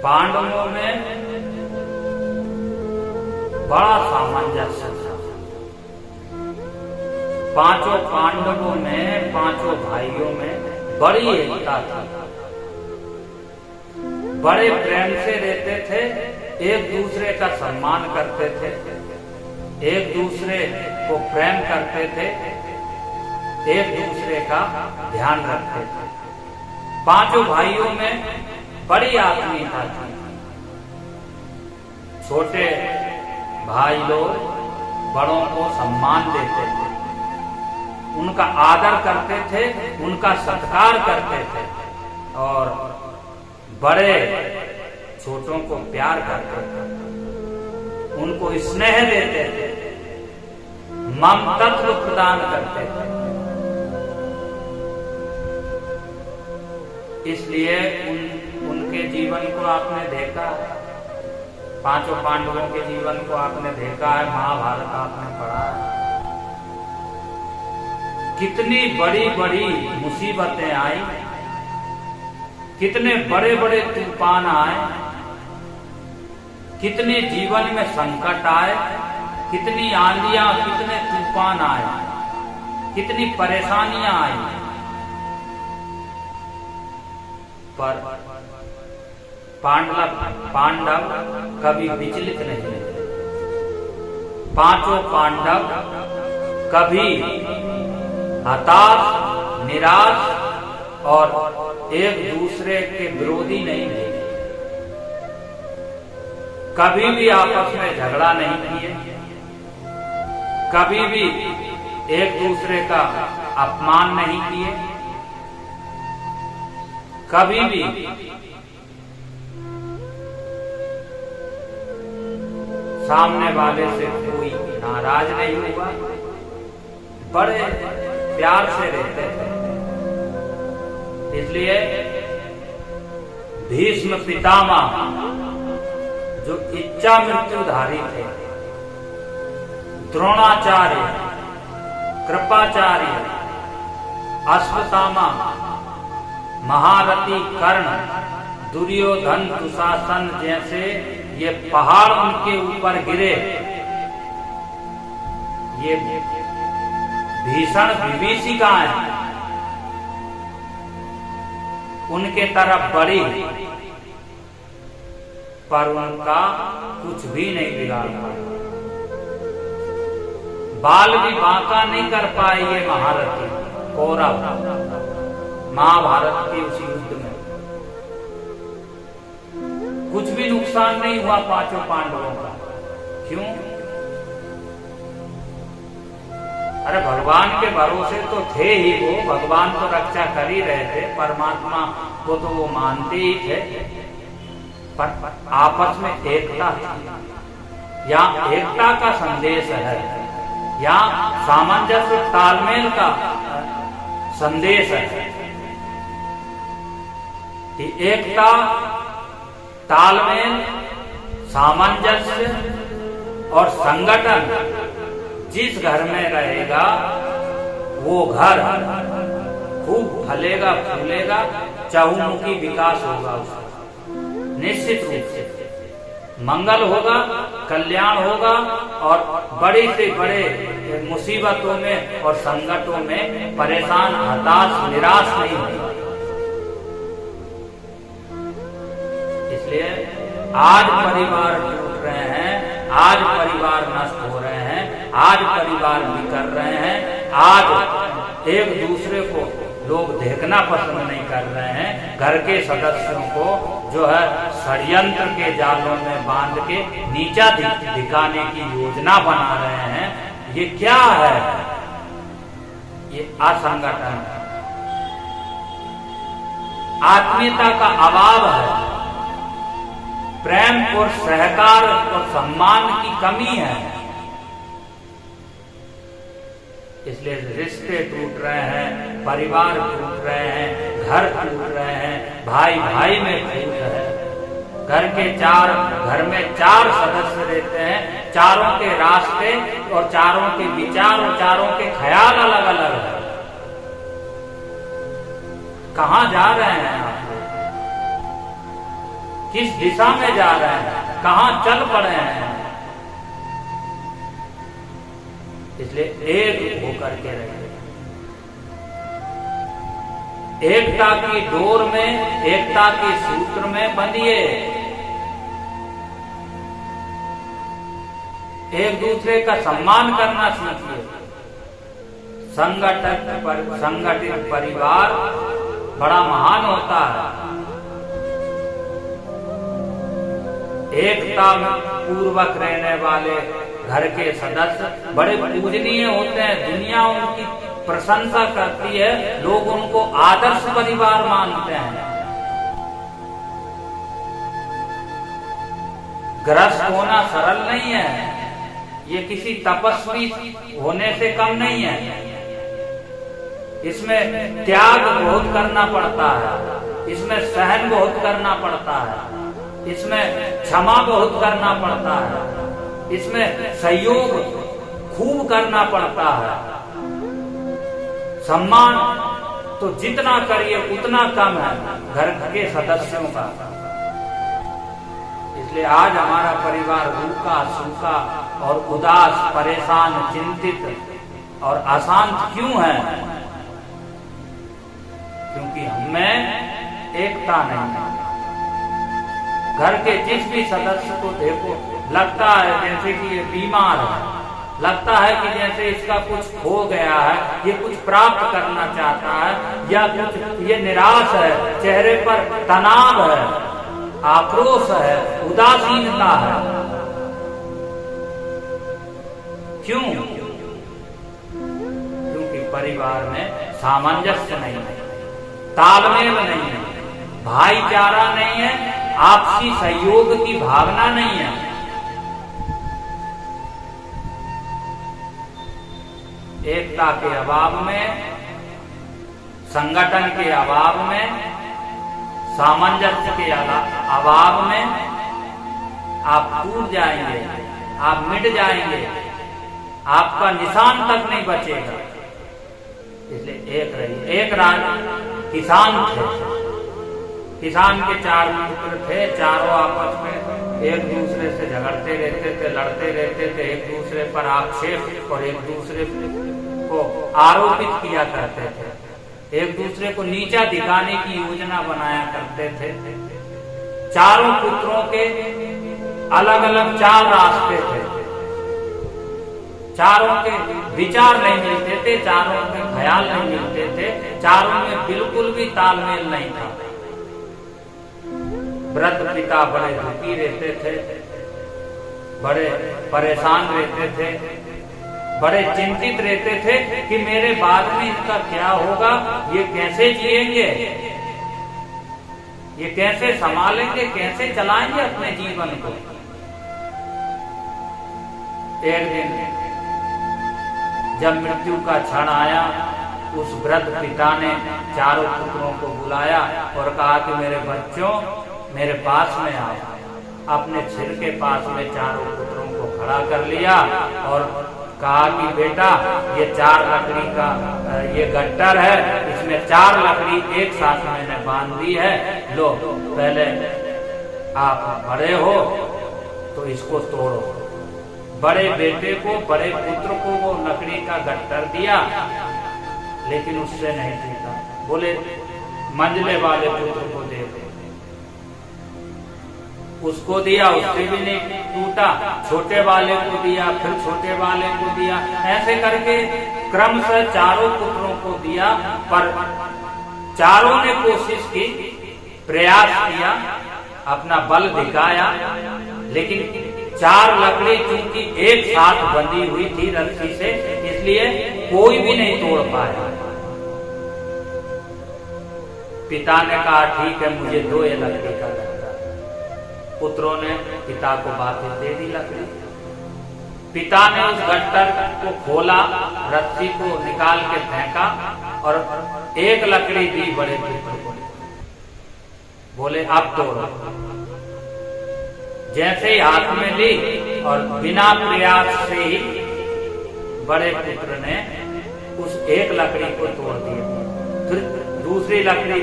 पांडवों में बड़ा सामंजस्य था। पांचों पांडवों में, पांचों भाइयों में बड़ी एकता थी। बड़े प्रेम से रहते थे, एक दूसरे का सम्मान करते थे, एक दूसरे को प्रेम करते थे, एक दूसरे का ध्यान रखते थे। पांचों भाइयों में बड़ी आत्मीयता थी। छोटे भाई लोग बड़ों को सम्मान देते थे, उनका आदर करते थे, उनका सत्कार करते थे, और बड़े छोटों को प्यार करते थे, उनको स्नेह देते थे, ममतत्व प्रदान करते थे। इसलिए उनके जीवन को आपने देखा है, पांचों पांडवों के जीवन को आपने देखा है, महाभारत आपने पढ़ा है। कितनी बड़ी बड़ी मुसीबतें आई, कितने बड़े बड़े तूफान आए, कितने जीवन में संकट आए, कितनी आंधियां, कितने तूफान आए, कितनी परेशानियां आई, पर पांडव कभी विचलित नहीं हुए। पांचों पांडव कभी हताश, निराश और एक दूसरे के विरोधी नहीं हुए। कभी भी आपस में झगड़ा नहीं किए, कभी भी एक दूसरे का अपमान नहीं किए, कभी भी सामने वाले से कोई नाराज नहीं हुआ, बड़े प्यार से रहते थे। इसलिए भीष्म पितामह जो इच्छा मृत्युधारी थे, द्रोणाचार्य, कृपाचार्य, अश्वत्थामा, महारथी कर्ण, दुर्योधन, दुशासन जैसे ये पहाड़ उनके ऊपर गिरे, ये भीषण विभीषिकाएं उनके तरफ बढ़ी, पर उनका कुछ भी नहीं बिगाड़ पाया। बाल भी बांका नहीं कर पाए ये महारथी कौरव महाभारत के उस युद्ध में। कुछ भी नुकसान नहीं हुआ पांचों पांडवों का। क्यों? अरे भगवान के भरोसे तो थे ही वो, भगवान तो रक्षा कर ही रहे थे, परमात्मा को तो वो मानते ही थे, पर आपस में एकता थी। यहाँ एकता का संदेश है, यहाँ सामंजस्य तालमेल का संदेश है कि एकता, तालमेल, सामंजस्य और संगठन जिस घर में रहेगा वो घर खूब फलेगा, फूलेगा, चहुमुखी विकास होगा, उसका निश्चित रूप से मंगल होगा, कल्याण होगा, और बड़ी से बड़े मुसीबतों में और संकटों में परेशान, हताश, निराश नहीं होगा। इसलिए आज परिवार टूट रहे हैं, आज परिवार नष्ट हो रहे हैं, आज परिवार बिखर रहे हैं, आज एक दूसरे को लोग देखना पसंद नहीं कर रहे हैं। घर के सदस्यों को जो है षड्यंत्र के जालों में बांध के नीचा दिखाने की योजना बना रहे हैं। ये क्या है? ये असंगठन, आत्मीयता का अभाव है, प्रेम और सहकार और सम्मान की कमी है। इसलिए रिश्ते टूट रहे हैं, परिवार टूट रहे हैं, घर टूट रहे हैं, भाई भाई में टूट है। घर में चार सदस्य रहते हैं, चारों के रास्ते और चारों के विचार और चारों के ख्याल अलग अलग है। कहां जा रहे हैं आप? किस दिशा में जा रहे हैं, कहां चल पड़े हैं। इसलिए एक होकर के रहिए, एकता की डोर में, एकता के सूत्र में बंधिए, एक दूसरे का सम्मान करना सीखिए। संगठित परिवार बड़ा महान होता है। एकता में पूर्वक रहने वाले घर के सदस्य बड़े पूजनीय होते हैं। दुनिया उनकी प्रशंसा करती है, लोग उनको आदर्श परिवार मानते हैं। गृहस्थ होना सरल नहीं है, ये किसी तपस्वी होने से कम नहीं है। इसमें त्याग बहुत करना पड़ता है, इसमें सहन बहुत करना पड़ता है, इसमें क्षमा बहुत करना पड़ता है, इसमें सहयोग खूब करना पड़ता है। सम्मान तो जितना करिए उतना कम है घर के सदस्यों का। इसलिए आज हमारा परिवार रूखा सूखा और उदास, परेशान, चिंतित और अशांत क्यों है? क्योंकि हमें एकता नहीं है। घर के जिस भी सदस्य को देखो, लगता है जैसे कि ये बीमार है, लगता है कि जैसे इसका कुछ खो गया है, ये कुछ प्राप्त करना चाहता है, या कुछ ये निराश है, चेहरे पर तनाव है, आक्रोश है, उदासीनता है। क्यों? क्योंकि परिवार में सामंजस्य नहीं है, तालमेल नहीं है, भाईचारा नहीं है, आपसी सहयोग की भावना नहीं है। एकता के अभाव में, संगठन के अभाव में, सामंजस्य के अभाव में आप टूट जाएंगे, आप मिट जाएंगे, आपका निशान तक नहीं बचेगा। इसलिए एक रहिए। एक किसान थे, किसान के 4 पुत्र थे, चारों आपस में एक दूसरे से झगड़ते रहते थे, लड़ते रहते थे, एक दूसरे पर आक्षेप और एक दूसरे को आरोपित किया करते थे, एक दूसरे को नीचा दिखाने की योजना बनाया करते थे। चारों पुत्रों के अलग अलग 4 रास्ते थे, चारों के विचार नहीं मिलते थे, चारों के ख्याल नहीं मिलते थे, चारों में बिल्कुल भी तालमेल नहीं था। वृद्ध पिता बड़े दुखी रहते थे, बड़े परेशान रहते थे, बड़े चिंतित रहते थे कि मेरे बाद में इनका क्या होगा, ये कैसे जिएंगे, ये कैसे संभालेंगे, कैसे चलाएंगे अपने जीवन को। एक दिन जब मृत्यु का क्षण आया, उस वृद्ध पिता ने चारों पुत्रों को बुलाया और कहा कि मेरे बच्चों, मेरे पास में आओ। अपने सिर के पास में चारों पुत्रों को खड़ा कर लिया और कहा कि बेटा, ये 4 लकड़ी का ये गट्टर है, इसमें 4 लकड़ी एक साथ मैंने बांध दी है, लो पहले आप बड़े हो तो इसको तोड़ो। बड़े बेटे को, बड़े पुत्र को वो लकड़ी का गट्टर दिया, लेकिन उससे नहीं टूटा। बोले मंझले वाले पुत्र को दे दो, उसको दिया, उससे भी नहीं टूटा। छोटे वाले को दिया, फिर छोटे वाले को दिया, ऐसे करके क्रमशः चारों पुत्रों को दिया। पर चारों ने कोशिश की, प्रयास किया, अपना बल दिखाया, लेकिन 4 लकड़ी चूंकि एक साथ बंधी हुई थी रस्सी से, इसलिए कोई भी नहीं तोड़ पाया। पिता ने कहा ठीक है, मुझे दो ये लकड़ी का गट्टा। पुत्रों ने पिता को वापस दे दी लकड़ी। पिता ने उस गट्टर को खोला, रस्सी को निकाल के फेंका और एक लकड़ी दी बड़े पुत्र को। बोले अब तोड़ो। जैसे ही हाथ में ली और बिना प्रयास से ही बड़े पुत्र ने उस एक लकड़ी को तोड़ दिया। फिर दूसरी लकड़ी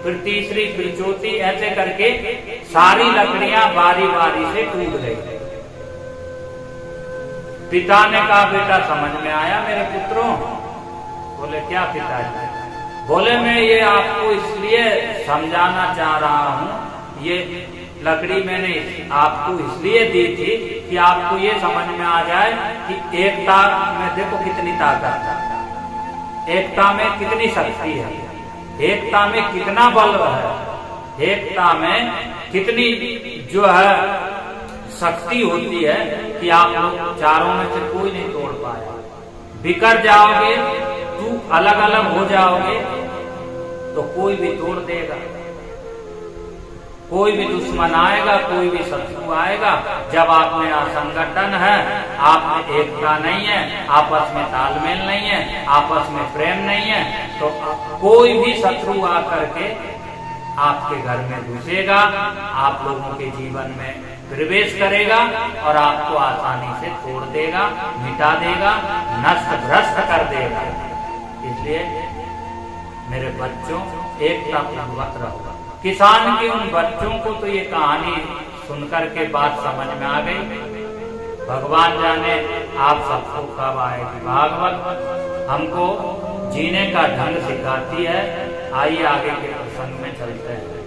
फिर तीसरी, फिर चौथी, ऐसे करके सारी लकड़ियां बारी बारी से टूट गई। पिता ने कहा, बेटा समझ में आया मेरे पुत्रों? बोले, क्या पिताजी? बोले, मैं ये आपको इसलिए समझाना चाह रहा हूं, ये लकड़ी मैंने आपको इसलिए दी थी कि आपको ये समझ में आ जाए कि एकता में देखो कितनी ताकत है, एकता में कितनी शक्ति है, एकता में कितना बल है, एकता में कितनी जो है शक्ति होती है कि आप लोग चारों में से कोई नहीं तोड़ पाया। बिखर जाओगे, तू अलग अलग हो जाओगे तो कोई भी तोड़ देगा, कोई भी दुश्मन आएगा, कोई भी शत्रु आएगा। जब आप में असंगठन है, आप में एकता नहीं है, आपस में तालमेल नहीं है, आपस में प्रेम नहीं है, तो कोई भी शत्रु आकर के आपके घर में घुसेगा, आप लोगों के जीवन में प्रवेश करेगा और आपको आसानी से तोड़ देगा, मिटा देगा, नष्ट भ्रष्ट कर देगा। इसलिए मेरे बच्चों, एकता पूर्वक रहो। किसान के उन बच्चों को तो ये कहानी सुनकर के बात समझ में आ गई। भगवान जाने आप सबको कब आएगी। भागवत हमको जीने का ढंग सिखाती है। आइए आगे के प्रसंग में चलते हैं।